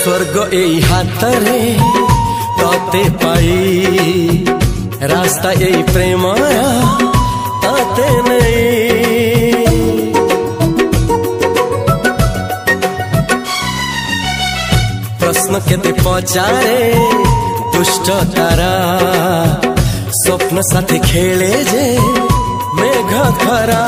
स्वर्ग एई हातरे तते पाई रास्ता एई प्रेमरा तते नहीं। प्रश्न केते पचारे दुष्ट तारा स्वप्न साथी खेले जे मेघ खरा।